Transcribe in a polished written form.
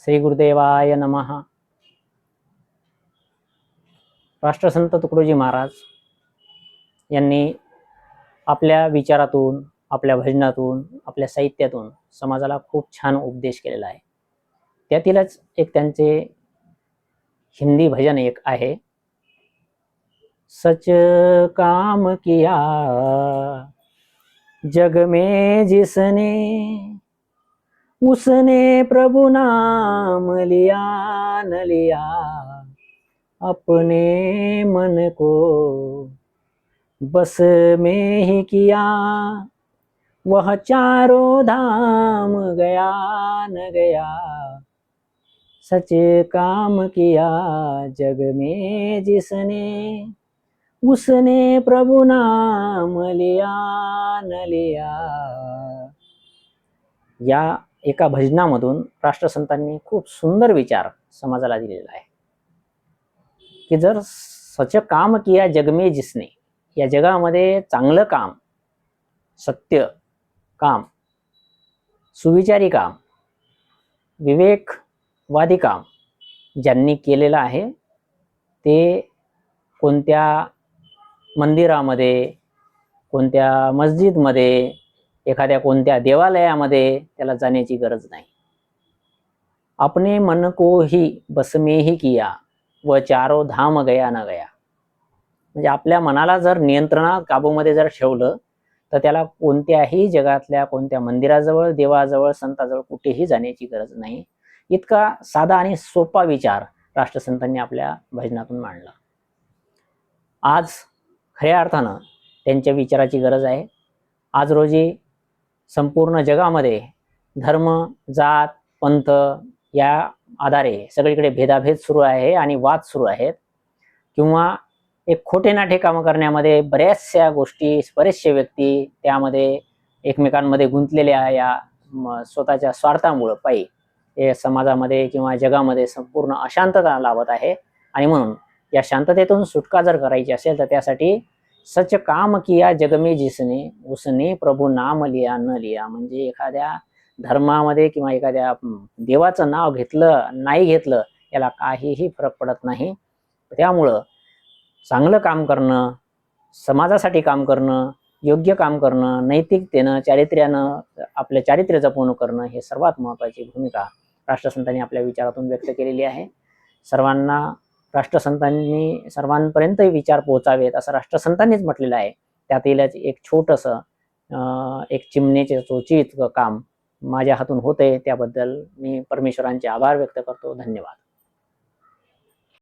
श्री गुरुदेवाय नमः। राष्ट्रसंत तुकडोजी महाराज यांनी आपल्या विचारातून, आपल्या भजनातून, आपल्या साहित्यातून समाजाला खूप छान उपदेश केलेला आहे। त्यातीलच एक त्यांचे हिंदी भजन एक आहे, सच काम किया जग में जिसने, उसने प्रभु नाम लिया न लिया, अपने मन को बस में ही किया, वह चारों धाम गया न गया, सच काम किया जग में जिसने, उसने प्रभु नाम लिया न लिया। या एका भजनामधून राष्ट्रसंतांनी खूप सुंदर विचार समाजाला दिलेला आहे की जर सच काम किया जग में जिसने, या जगामध्ये चांगलं काम, सत्य काम, सुविचारी काम, विवेकवादी काम ज्यांनी केलेलं आहे ते कोणत्या मंदिरामध्ये, कोणत्या मस्जिदमध्ये, एखाद्या कोणत्या देवालयामध्ये त्याला जाण्याची गरज नाही। अपने मन को ही बस में ही किया, व चारों धाम गया न गया। म्हणजे आपल्या मनाला जर नियंत्रणात, काबूमध्ये जर ठेवलं तर त्याला कोणत्याही जगातल्या कोणत्या मंदिराजवळ, देवाजवळ, संताजवळ कुठेही जाण्याची गरज नाही। इतका साधा आणि सोपा विचार राष्ट्रसंतांनी आपल्या भजनातून मांडला। आज खऱ्या अर्थानं त्यांच्या विचाराची गरज आहे। आज रोजी संपूर्ण जगामध्ये धर्म, जात, पंथ या आधारे सगळीकडे भेदाभेद सुरू आहे आणि वाद सुरू आहेत, किंवा एक खोटे नाटे काम करण्यामध्ये बऱ्याचशा गोष्टी, बरेचसे व्यक्ती त्यामध्ये एकमेकांमध्ये गुंतलेल्या या स्वतःच्या स्वार्थामुळे पायी हे समाजामध्ये किंवा जगामध्ये संपूर्ण अशांतता लावत आहे। आणि म्हणून या शांततेतून सुटका जर करायची असेल तर त्यासाठी सच काम किया जग में जिसने, उसने प्रभु नाम लिया न लिया। म्हणजे एखाद्या धर्मामध्ये किंवा एखाद्या देवाचं नाव घेतलं नाही घेतलं याला काहीही फरक पडत नाही। त्यामुळं चांगलं काम करणं, समाजासाठी काम करणं, योग्य काम करणं, नैतिकतेनं, चारित्र्यानं आपले चारित्र्य जपवणूक करणं हे सर्वात महत्त्वाची भूमिका राष्ट्रसंतांनी आपल्या विचारातून व्यक्त केलेली आहे। सर्वांना राष्ट्रसंतांनी सर्वांपर्यंत विचार पोहोचावेत असं राष्ट्रसंतांनीच म्हटलेलं आहे। त्यातीलच एक छोटंसं एक चिमणीचे चोची इतकं काम माझ्या हातून होतंय, त्याबद्दल मी परमेश्वरांचे आभार व्यक्त करतो। धन्यवाद।